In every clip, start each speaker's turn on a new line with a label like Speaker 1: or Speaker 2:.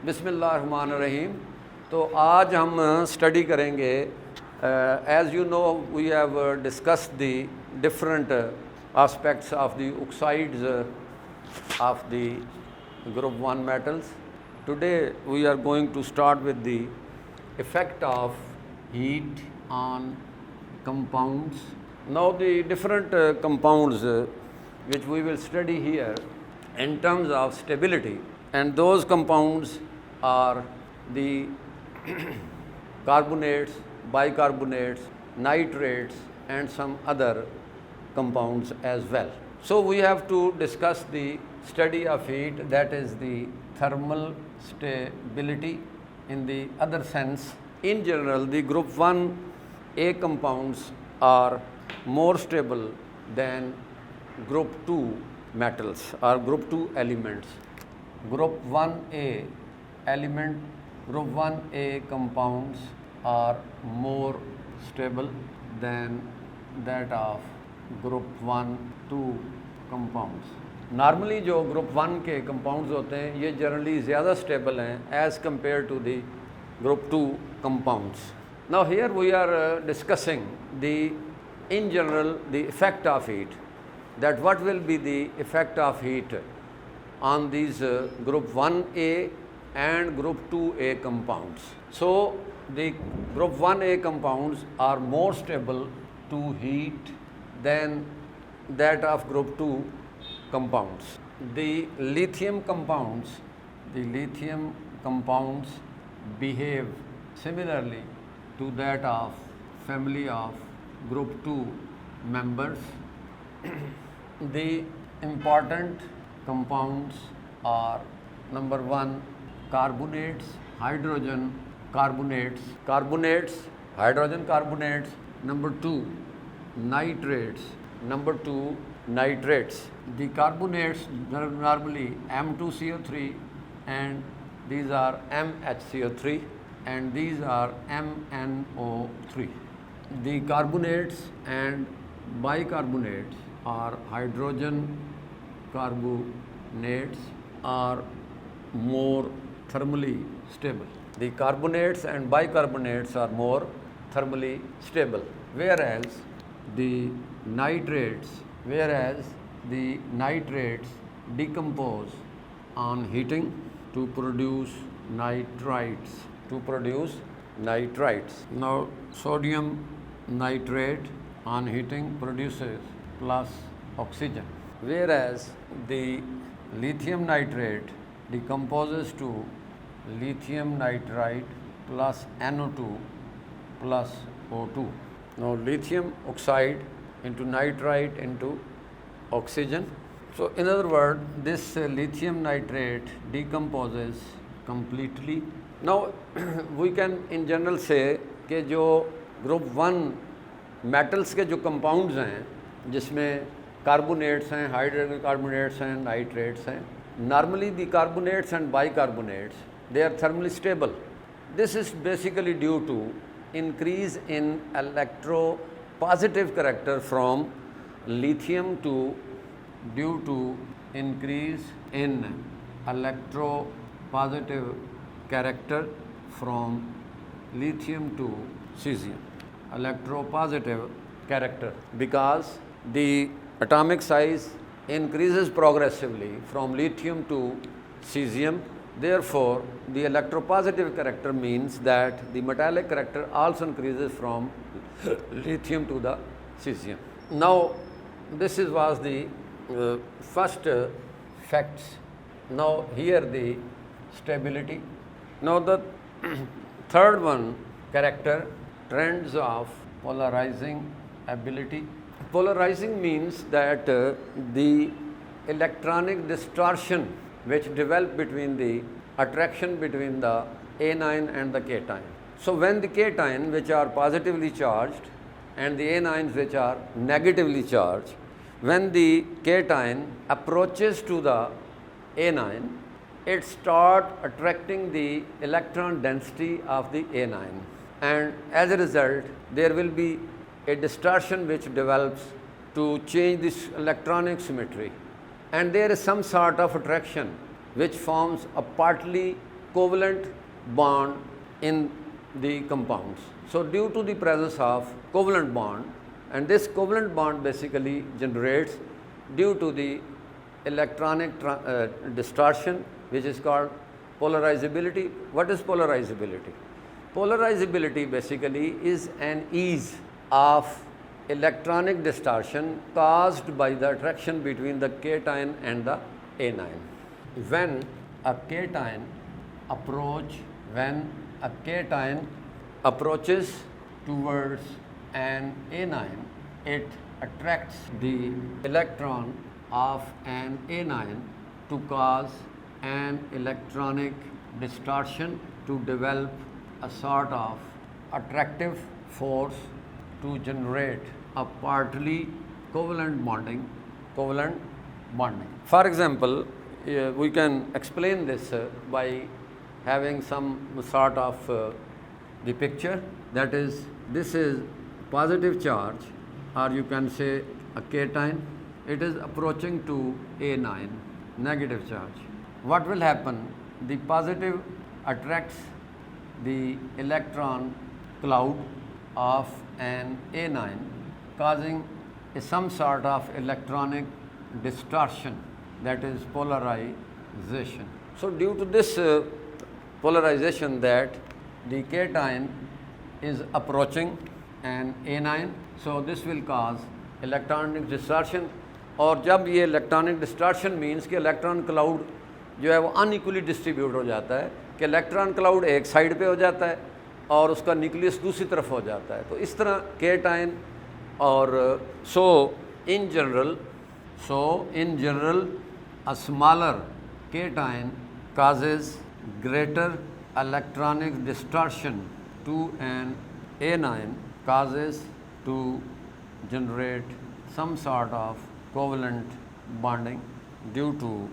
Speaker 1: बिस्मिल्लाहिर्रहमानिर्रहीम। तो आज हम स्टडी करेंगे, as you know we have discuss the different aspects of the oxides of the group 1 metals. Today we are going to start with the effect of heat on compounds. Now the different compounds which we will study here in terms of stability, and those compounds are the carbonates, bicarbonates, nitrates and some other compounds as well. So we have to discuss the study of heat, that is the thermal stability in the other sense. In general, the group 1A compounds are more stable than group 2 metals or group 2 elements. Group 1A element, group 1A compounds are more stable than that of group 1, 2 compounds. Normally जो group 1 के compounds होते हैं ये generally ज़्यादा stable हैं as compare to the group 2 compounds. Now here we are discussing the in general the effect of heat, that what will be the effect of heat on these group 1A and group 2A compounds. So the group 1A compounds are more stable to heat than that of group 2 compounds. The lithium compounds behave similarly to that of family of group 2 members. The important compounds are number 1 carbonates, hydrogen carbonates, hydrogen carbonates, number 2 nitrates, The carbonates normally M2CO3 and these are MHCO3 and these are MnO3. The carbonates and bicarbonates are hydrogen carbonates are more thermally stable. The carbonates and bicarbonates are more thermally stable, whereas the nitrates decompose on heating to produce nitrites. Now sodium nitrate on heating produces plus oxygen, whereas the lithium nitrate decomposes to lithium nitrite plus NO2 plus O2. Now lithium oxide into nitrite into oxygen. So in other words, this lithium nitrate decomposes completely. Now we can in general say कि जो group 1 metals के जो compounds हैं जिसमें carbonates हैं, hydrogen carbonates हैं, nitrates हैं, normally the carbonates and bicarbonates they are thermally stable. This is basically due to increase in electropositive character from lithium to due to increase in electropositive character from lithium to cesium. Electropositive character, because the atomic size increases progressively from lithium to cesium. Therefore, the electropositive character means that the metallic character also increases from lithium to the cesium. Now, this was the first facts. Now, here the stability. Now, the third one, character, trends of polarizing ability. Polarizing means that the electronic distortion which develop between the attraction between the anion and the cation. So when the cation which are positively charged and the anions which are negatively charged, when the cation approaches to the anion, it start attracting the electron density of the anion, and as a result there will be a distortion which develops to change this electronic symmetry, and there is some sort of attraction which forms a partly covalent bond in the compounds. So due to the presence of covalent bond, and this covalent bond basically generates due to the electronic distortion, which is called polarizability. What is polarizability? Polarizability basically is an ease of electronic distortion caused by the attraction between the cation and the anion. When a cation approaches towards an anion, it attracts the electron of an anion to cause an electronic distortion to develop a sort of attractive force to generate a partly covalent bonding. For example, we can explain this by having some sort of the picture, that is, this is positive charge, or you can say a cation. It is approaching to anion, negative charge. What will happen? The positive attracts the electron cloud of an anion, causing some sort of electronic distortion, that is polarization. So due to this polarization, that the cation is approaching an anion, so this will cause electronic distortion. और जब ये electronic distortion means कि electron cloud जो है वो unequally distribute हो जाता है, कि इलेक्ट्रॉन क्लाउड एक साइड पे हो जाता है और उसका न्यूक्लियस दूसरी तरफ हो जाता है. तो इस तरह केटाइन और so in general a smaller cation causes greater electronic distortion to an anion, causes to generate some sort of covalent bonding due to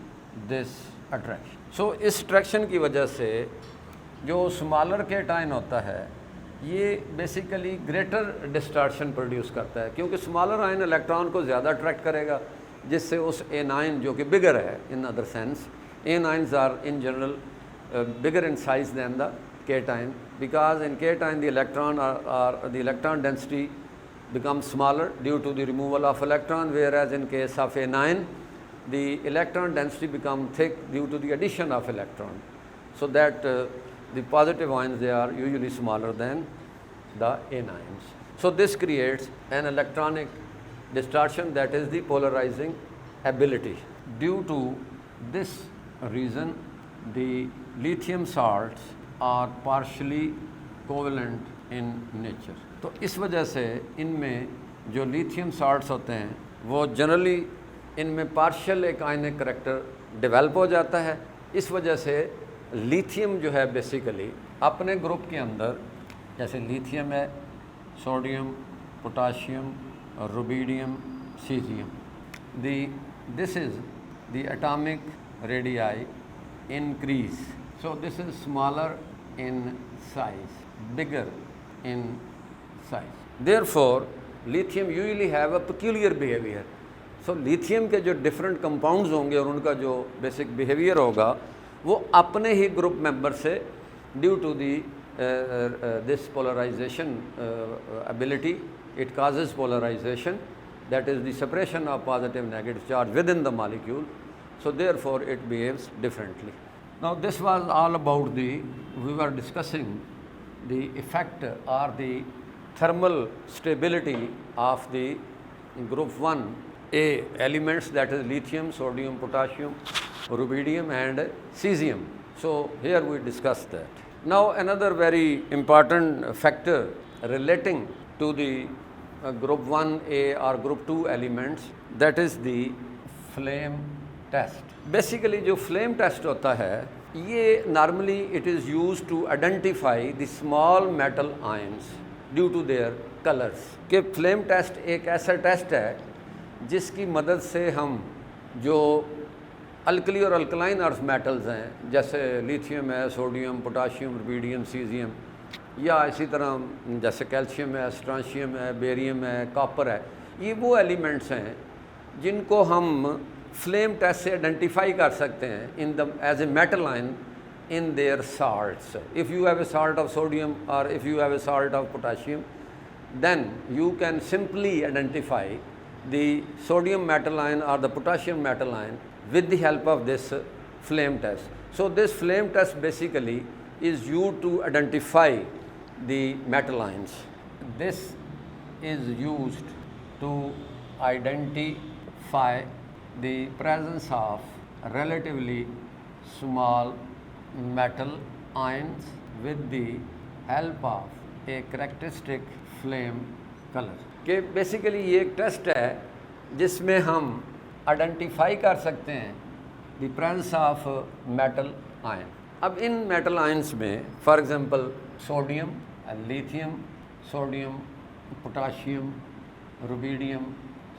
Speaker 1: this attraction. So इस attraction की वजह से जो स्मॉलर केटाइन होता है ये बेसिकली ग्रेटर डिस्टॉर्शन प्रोड्यूस करता है, क्योंकि स्मॉलर आयन इलेक्ट्रॉन को ज़्यादा अट्रैक्ट करेगा, जिससे उस एनाइन जो कि बिगर है in other sense, anions are in general bigger in size than the cation, because in cation the electron density becomes smaller due to the removal of electron, whereas in case of anion the electron density becomes thick due to the addition of electron, so that the positive ions, they are usually smaller than the anions. So this creates an electronic distortion, that is the polarizing ability. Due to this reason, the lithium salts are partially covalent in nature. तो इस वजह से इनमें जो lithium salts होते हैं वो generally इनमें पार्शियल एक आयनिक करेक्टर डेवलप हो जाता है. इस वजह से लिथियम जो है बेसिकली अपने ग्रुप के अंदर, जैसे लिथियम है, sodium, potassium, rubidium, caesium, this is the atomic radii increase. So this is smaller in size, bigger in size. Therefore, lithium usually have a peculiar behavior. So lithium के जो different compounds होंगे और उनका जो basic behavior होगा वो अपने ही group member से due to the this polarization ability, it causes polarization, that is the separation of positive negative charge within the molecule. So therefore it behaves differently. Now this was all about we were discussing the effect or the thermal stability of the group 1A elements, that is lithium, sodium, potassium, rubidium and cesium. So here we discussed that. Now another very important factor relating to the group 1A or group 2 elements, that is the flame test. Basically जो flame test होता है ये normally it is used to identify the small metal ions due to their colors. कि flame test एक ऐसा test है जिसकी मदद से हम जो अल्कली और अल्कलाइन अर्थ मेटल्स हैं, जैसे लिथियम है, सोडियम, पोटाशियम, रुबिडियम, सीजियम, या इसी तरह जैसे कैल्शियम है, स्ट्रांशियम है, बेरियम है, कॉपर है, ये वो एलिमेंट्स हैं जिनको हम फ्लेम टेस्ट से आइडेंटिफाई कर सकते हैं in the as a metal ion in their salts. If you have a salt of sodium or if you have a salt of potassium, then you can simply identify the sodium metal ion or the potassium metal ion with the help of this flame test. So this flame test basically is used to identify the metal ions. This is used to identify the presence of relatively small metal ions with the help of a characteristic flame color. कि basically ये एक test है जिसमें हम identify कर सकते हैं the presence of metal ion. अब इन मेटल आयंस में for example sodium, lithium, sodium, potassium, rubidium,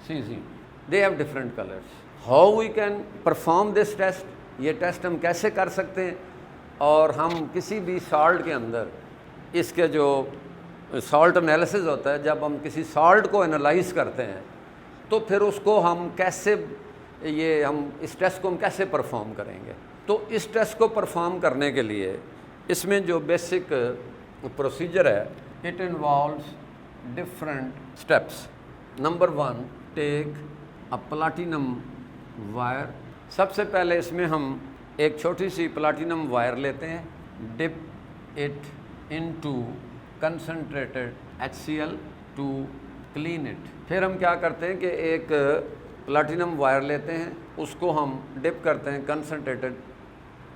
Speaker 1: cesium, they have different colours. How we can perform this test, ये टेस्ट हम कैसे कर सकते हैं, और हम किसी भी सॉल्ट के अंदर इसके जो सॉल्ट एनालिसिस होता है, जब हम किसी सॉल्ट को एनालाइज करते हैं तो फिर उसको हम कैसे हम इस टेस्ट को हम कैसे परफॉर्म करेंगे. तो इस टेस्ट को परफॉर्म करने के लिए इसमें जो बेसिक प्रोसीजर है, it involves different steps. Number 1, take a platinum wire. सबसे पहले इसमें हम एक छोटी सी प्लैटिनम वायर लेते हैं, dip it into concentrated HCl to clean it. फिर हम क्या करते हैं कि एक प्लैटिनम वायर लेते हैं, उसको हम डिप करते हैं कंसनट्रेटेड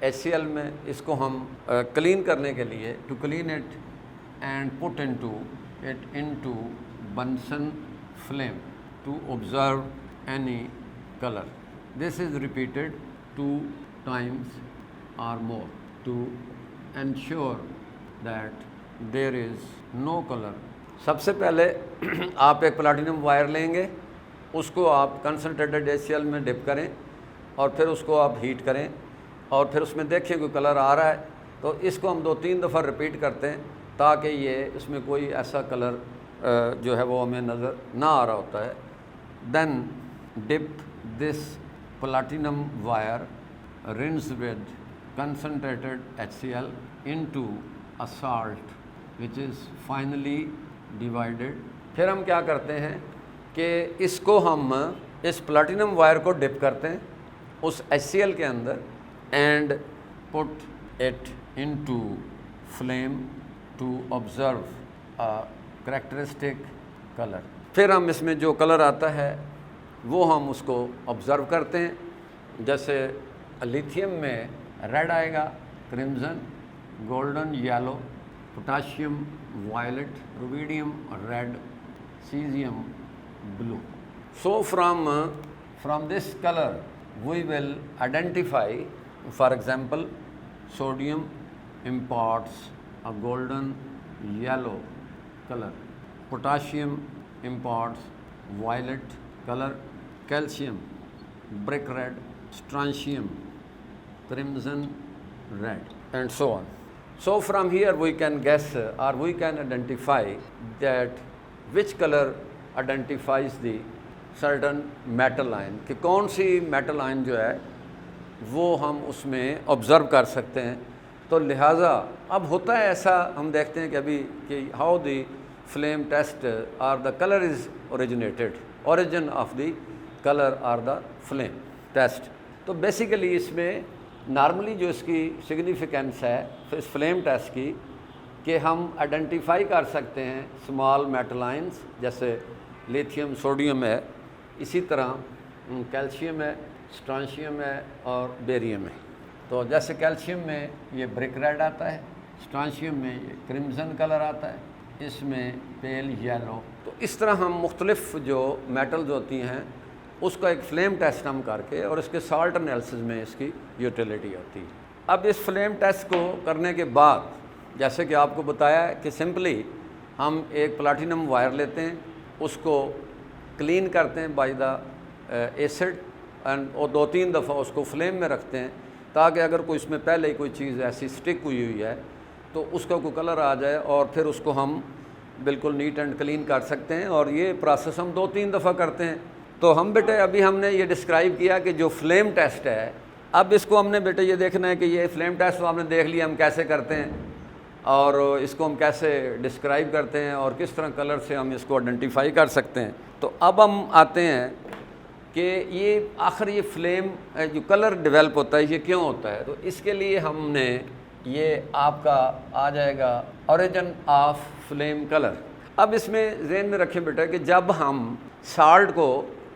Speaker 1: HCl में, इसको हम क्लीन करने के लिए, to clean it and put into Bunsen flame to observe any colour. This is repeated 2 times or more to ensure that there is no color. सबसे पहले आप एक प्लैटिनम वायर लेंगे, उसको आप कंसनट्रेटेड HCl में डिप करें और फिर उसको आप हीट करें और फिर उसमें देखिए कोई कलर आ रहा है, तो इसको हम 2-3 दफ़ा रिपीट करते हैं ताकि ये इसमें कोई ऐसा कलर जो है वो हमें नज़र ना आ रहा होता है. Then dip this platinum wire rinsed with concentrated HCl into a salt which is finally divided. फिर हम क्या करते हैं कि इसको हम इस प्लैटिनम वायर को डिप करते हैं उस HCl के अंदर and put it into flame to observe a characteristic colour. फिर हम इसमें जो कलर आता है वो हम उसको ऑब्ज़र्व करते हैं. जैसे लिथियम में रेड आएगा, crimson, golden yellow, potassium violet, rubidium red, cesium blue. So from this colour we will identify, for example sodium imparts a golden yellow color, potassium imparts violet color, calcium brick red, strontium crimson red, and so on. So from here we can guess or we can identify that which color identifies the certain metal ion, कि कौन सी metal ion जो है वो हम उसमें observe कर सकते हैं. तो लिहाजा अब होता है ऐसा, हम देखते हैं कि अभी कि how the flame test are the colour is originated, origin of the colour are the flame test. तो बेसिकली इसमें नॉर्मली जो इसकी सिग्निफिकेंस है इस फ्लेम टेस्ट की कि हम आइडेंटिफाई कर सकते हैं स्मॉल मेटल आयंस, जैसे लिथियम सोडियम है, इसी तरह कैल्शियम है, स्ट्रॉन्शियम है और बेरियम है. तो जैसे कैल्शियम में ये ब्रिक रेड आता है, स्ट्रॉन्शियम में ये क्रिम्सन कलर आता है, इसमें पेल येलो. तो इस तरह हम मुख्तलिफ जो मेटल्स होती हैं उसका एक फ्लेम टेस्ट हम करके और इसके सॉल्ट एनालिसिस में इसकी यूटिलिटी होती है. अब इस फ्लेम टेस्ट को करने के बाद जैसे कि आपको बताया कि सिंपली हम एक प्लैटिनम वायर लेते हैं, उसको क्लीन करते हैं बाय द एसिड एंड और 2-3 दफ़ा उसको फ्लेम में रखते हैं ताकि अगर कोई इसमें पहले ही कोई चीज़ ऐसी स्टिक हुई है तो उसका कोई कलर आ जाए और फिर उसको हम बिल्कुल नीट एंड क्लीन कर सकते हैं. और ये प्रोसेस हम 2-3 दफ़ा करते हैं. तो हम बेटे अभी हमने ये डिस्क्राइब किया कि जो फ्लेम टेस्ट है अब इसको हमने बेटे ये देखना है कि ये फ्लेम टेस्ट तो आपने देख लिया हम कैसे करते हैं और इसको हम कैसे डिस्क्राइब करते हैं और किस तरह कलर से हम इसको आइडेंटिफाई कर सकते हैं। तो अब हम आते हैं कि ये आखिर ये फ्लेम जो कलर डेवलप होता है ये क्यों होता है। तो इसके लिए हमने ये आपका आ जाएगा ओरिजिन ऑफ फ्लेम कलर। अब इसमें ज़हन में रखें बेटा कि जब हम साल्ट को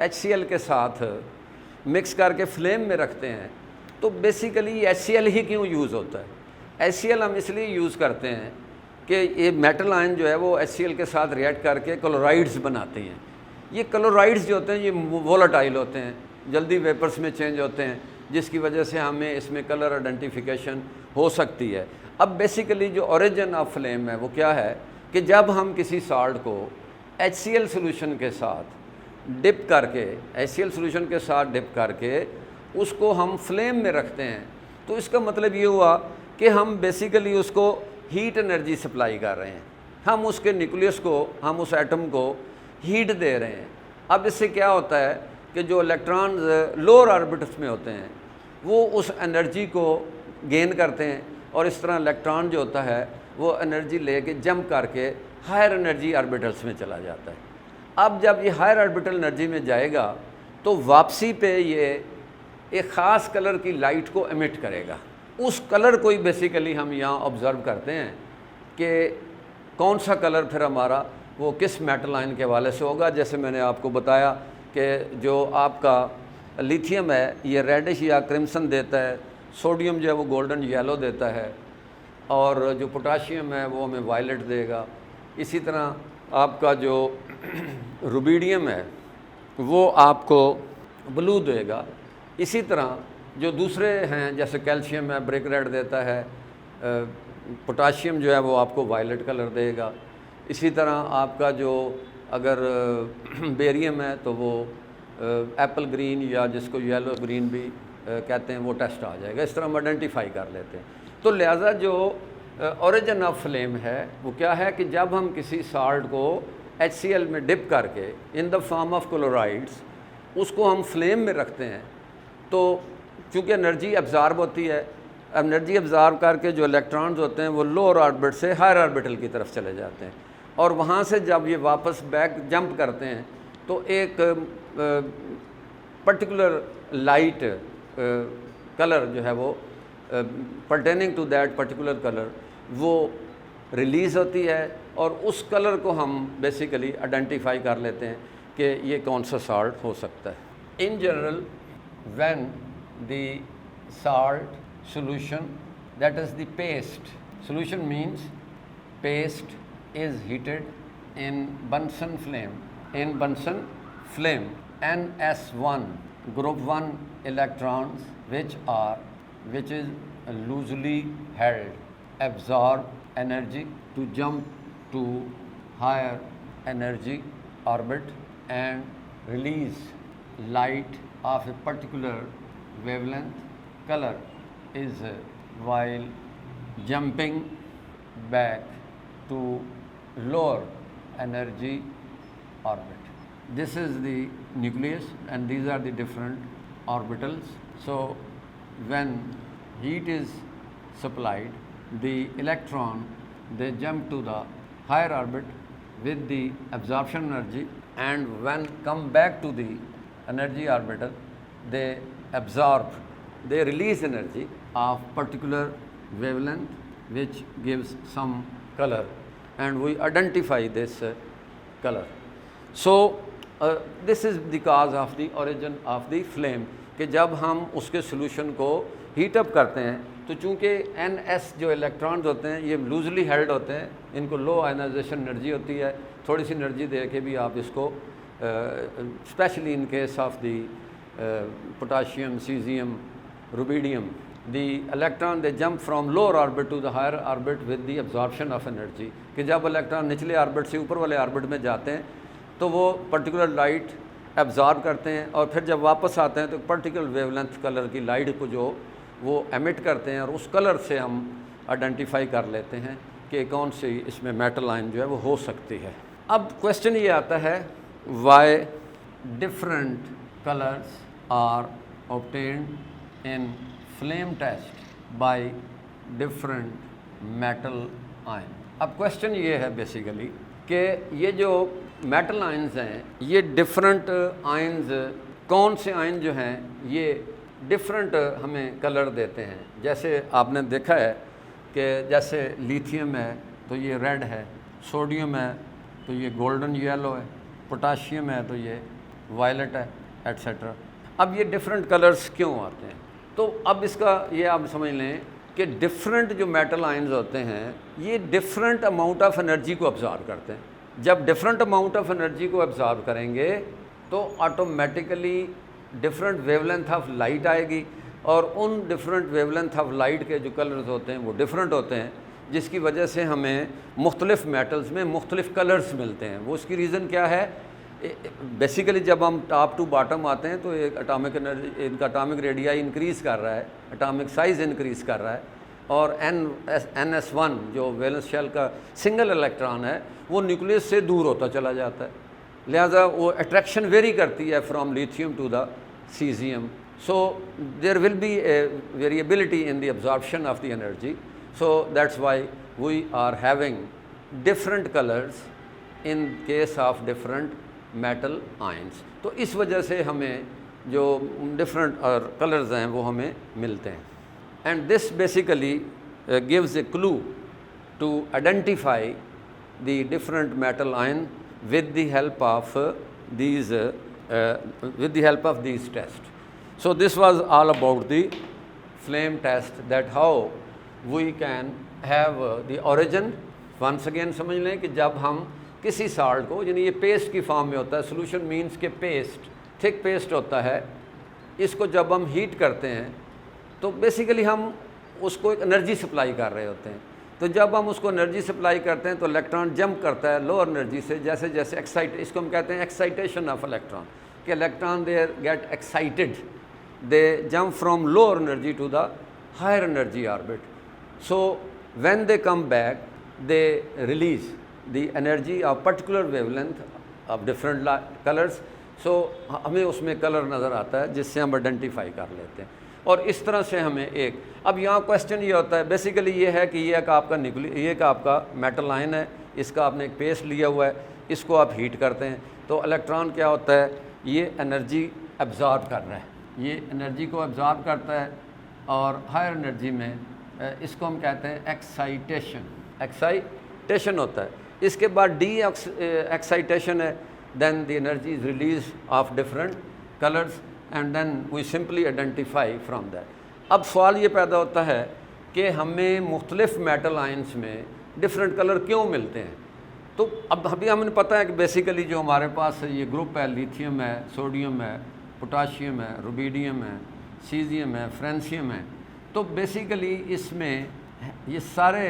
Speaker 1: HCl के साथ मिक्स करके फ्लेम में रखते हैं तो बेसिकली HCl ही क्यों यूज़ होता है। HCl हम इसलिए यूज़ करते हैं कि ये मेटल आयन जो है वो HCl के साथ रिएक्ट करके क्लोराइड्स बनाते हैं। ये क्लोराइड्स जो होते हैं ये वोलेटाइल होते हैं, जल्दी वेपर्स में चेंज होते हैं, जिसकी वजह से हमें इसमें कलर आइडेंटिफिकेशन हो सकती है। अब बेसिकली जो ओरिजिन ऑफ फ्लेम है वो क्या है कि जब हम किसी साल्ट को HCl सोल्यूशन के साथ डिप करके डिप करके उसको हम फ्लेम में रखते हैं तो इसका मतलब ये हुआ कि हम बेसिकली उसको हीट एनर्जी सप्लाई कर रहे हैं। हम उसके न्यूक्लियस को, हम उस एटम को हीट दे रहे हैं। अब इससे क्या होता है कि जो इलेक्ट्रॉन्स लोअर ऑर्बिटल्स में होते हैं वो उस एनर्जी को गेन करते हैं और इस तरह इलेक्ट्रॉन जो होता है वो एनर्जी लेके जंप करके हायर एनर्जी ऑर्बिटल्स में चला जाता है। अब जब ये हायर ऑर्बिटल एनर्जी में जाएगा तो वापसी पे ये एक ख़ास कलर की लाइट को एमिट करेगा। उस कलर को ही बेसिकली हम यहाँ ऑब्ज़र्व करते हैं कि कौन सा कलर फिर हमारा वो किस मेटल आयन के हवाले से होगा। जैसे मैंने आपको बताया कि जो आपका लिथियम है ये रेडिश या क्रिम्सन देता है, सोडियम जो है वो गोल्डन येलो देता है और जो पोटाशियम है वो हमें वायलेट देगा। इसी तरह आपका जो रुबीडियम है वो आपको ब्लू देगा। इसी तरह जो दूसरे हैं जैसे कैल्शियम है ब्रिक रेड देता है, पोटाशियम जो है वो आपको वायलेट कलर देगा। इसी तरह आपका जो अगर बेरियम है तो वो एप्पल ग्रीन या जिसको येलो ग्रीन भी कहते हैं वो टेस्ट आ जाएगा। इस तरह हम आइडेंटिफाई कर लेते हैं। तो लिहाजा जो ओरिजिन ऑफ फ्लेम है वो क्या है कि जब हम किसी साल्ट को HCl में डिप करके in the form of chlorides उसको हम फ्लेम में रखते हैं तो चूँकि एनर्जी एब्ज़ॉर्ब होती है, एनर्जी एब्ज़ॉर्ब करके जो इलेक्ट्रॉन्स होते हैं वो लोअर ऑर्बिट से हायर ऑर्बिटल की तरफ चले जाते हैं और वहाँ से जब ये वापस बैक जंप करते हैं तो एक पर्टिकुलर लाइट कलर जो है वो pertaining to that particular colour वो रिलीज़ होती है और उस कलर को हम बेसिकली आइडेंटिफाई कर लेते हैं कि ये कौन सा साल्ट हो सकता है। In general when the salt solution, that is the paste solution means paste is heated in Bunsen flame, NS1 group 1 electrons which is loosely held absorb energy to jump to higher energy orbit and release light of a particular wavelength color is while jumping back to lower energy orbit. This is the nucleus and these are the different orbitals. So when heat is supplied, the electron they jump to the higher orbit with the absorption energy, and when come back to the energy orbital they release energy of particular wavelength which gives some color and we identify this color. So this is the cause of the origin of the flame कि जब हम उसके solution को heat up करते हैं तो चूँकि NS जो electrons होते हैं ये loosely held होते हैं, इनको low ionization energy होती है, थोड़ी सी energy दे के भी आप इसको especially in case of the potassium, cesium, rubidium, the electron they jump from lower orbit to the higher orbit with the absorption of energy कि जब इलेक्ट्रॉन निचले ऑर्बिट से ऊपर वाले ऑर्बिट में जाते हैं तो वो पर्टिकुलर लाइट एब्जॉर्ब करते हैं और फिर जब वापस आते हैं तो पर्टिकुलर वेवलेंथ कलर की लाइट को जो वो एमिट करते हैं और उस कलर से हम आइडेंटिफाई कर लेते हैं कि कौन सी इसमें मेटल आयन जो है वो हो सकती है। अब क्वेश्चन ये आता है why different colours are obtained in flame test by different metal ion. अब क्वेश्चन ये है बेसिकली कि ये जो मेटल आयंस हैं ये डिफरेंट आयंस, कौन से आयन जो हैं ये डिफरेंट हमें कलर देते हैं। जैसे आपने देखा है कि जैसे लिथियम है तो ये रेड है, सोडियम है तो ये गोल्डन येलो है, पोटाशियम है तो ये वायलेट है, एट्सेट्रा। अब ये डिफरेंट कलर्स क्यों आते हैं? तो अब इसका ये आप समझ लें कि डिफरेंट जो मेटल आयंस होते हैं ये डिफरेंट अमाउंट ऑफ एनर्जी को अब्जॉर्ब करते हैं। जब डिफरेंट अमाउंट ऑफ एनर्जी को अब्जॉर्ब करेंगे तो automatically different wavelength of light आएगी और उन डिफरेंट वेवलेंथ ऑफ लाइट के जो कलर्स होते हैं वो डिफरेंट होते हैं, जिसकी वजह से हमें मुख्तलिफ मेटल्स में मुख्तलिफ कलर्स मिलते हैं। वो उसकी रीज़न क्या है? बेसिकली जब हम टॉप टू बॉटम आते हैं तो एक एटॉमिक एनर्जी, इनका एटॉमिक रेडियाई इंक्रीज़ कर रहा है, एटॉमिक साइज़ इंक्रीज़ कर रहा है और NS1 जो वैलेंस शेल का सिंगल इलेक्ट्रॉन है वो न्यूक्लियस से दूर होता चला जाता है, लिहाजा वो अट्रैक्शन वेरी करती है from lithium to the cesium. So there will be a variability in the absorption of the energy, so that's why we are having different colours in case of different metal ions. तो इस वजह से हमें जो different और colours हैं वो हमें मिलते हैं। And this basically gives a clue to identify the different metal ion with the help of these tests. So this was all about the flame test, that how we can have the origin. Once again समझ लें कि जब हम किसी salt को, यानी ये paste की फॉर्म में होता है, सोल्यूशन मीन्स के पेस्ट, थिक पेस्ट होता है, इसको जब हम हीट करते हैं तो बेसिकली हम उसको एक एनर्जी सप्लाई कर रहे होते हैं। तो जब हम उसको एनर्जी सप्लाई करते हैं तो इलेक्ट्रॉन जंप करता है लोअर एनर्जी से, जैसे जैसे इसको हम कहते हैं एक्साइटेशन ऑफ इलेक्ट्रॉन, कि electron they get excited, they jump from lower energy to the higher energy orbit. So when they come back they release the energy of particular wavelength of different colours. सो हमें उसमें colour नज़र आता है जिससे हम identify कर लेते हैं। और इस तरह से हमें एक, अब यहाँ क्वेश्चन ये होता है बेसिकली ये है कि ये एक आपका ये एक आपका मेटल आयन है, इसका आपने एक पेस्ट लिया हुआ है, इसको आप हीट करते हैं तो इलेक्ट्रॉन क्या होता है, ये एनर्जी एब्जॉर्ब कर रहा है, ये एनर्जी को एब्जॉर्ब करता है और हायर एनर्जी में इसको हम कहते हैं एक्साइटेशन होता है। इसके बाद डी एक्साइटेशन है, then the energy is release of different colours and then we simply identify from that. अब सवाल ये पैदा होता है कि हमें मुख्तलिफ मेटल आयंस में डिफरेंट कलर क्यों मिलते हैं? तो अब अभी हमें पता है कि बेसिकली जो हमारे पास ये ग्रुप है, लिथियम है, सोडियम है, पोटाशियम है, रुबीडियम है, सीजियम है, फ्रेंशियम है, तो बेसिकली इसमें ये सारे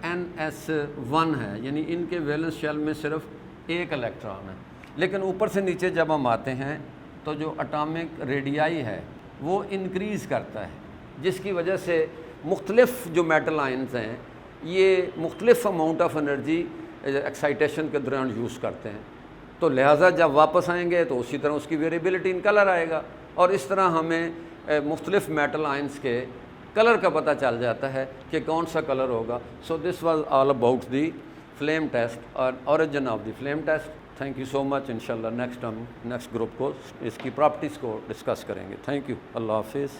Speaker 1: NS1 है, यानी इनके वैलेंस शेल में सिर्फ एक इलेक्ट्रॉन है। लेकिन ऊपर से नीचे जब हम आते हैं तो जो एटॉमिक रेडियाई है वो इंक्रीज़ करता है, जिसकी वजह से मुख्तलिफ जो मेटल आयंस हैं ये मुख्तलिफ अमाउंट ऑफ एनर्जी एक्साइटेशन के दौरान यूज़ करते हैं। तो लिहाजा जब वापस आएंगे तो उसी तरह उसकी वेरिएबिलिटी इन कलर आएगा और इस तरह हमें मुख्तलिफ मेटल आयंस के कलर का पता चल जाता है कि कौन सा कलर होगा। So this was all about the flame test और origin of the flame test. Thank you so much. इंशाल्लाह नेक्स्ट ग्रुप को इसकी प्रॉपर्टीज़ को डिस्कस करेंगे। Thank you. अल्लाह हाफिज़।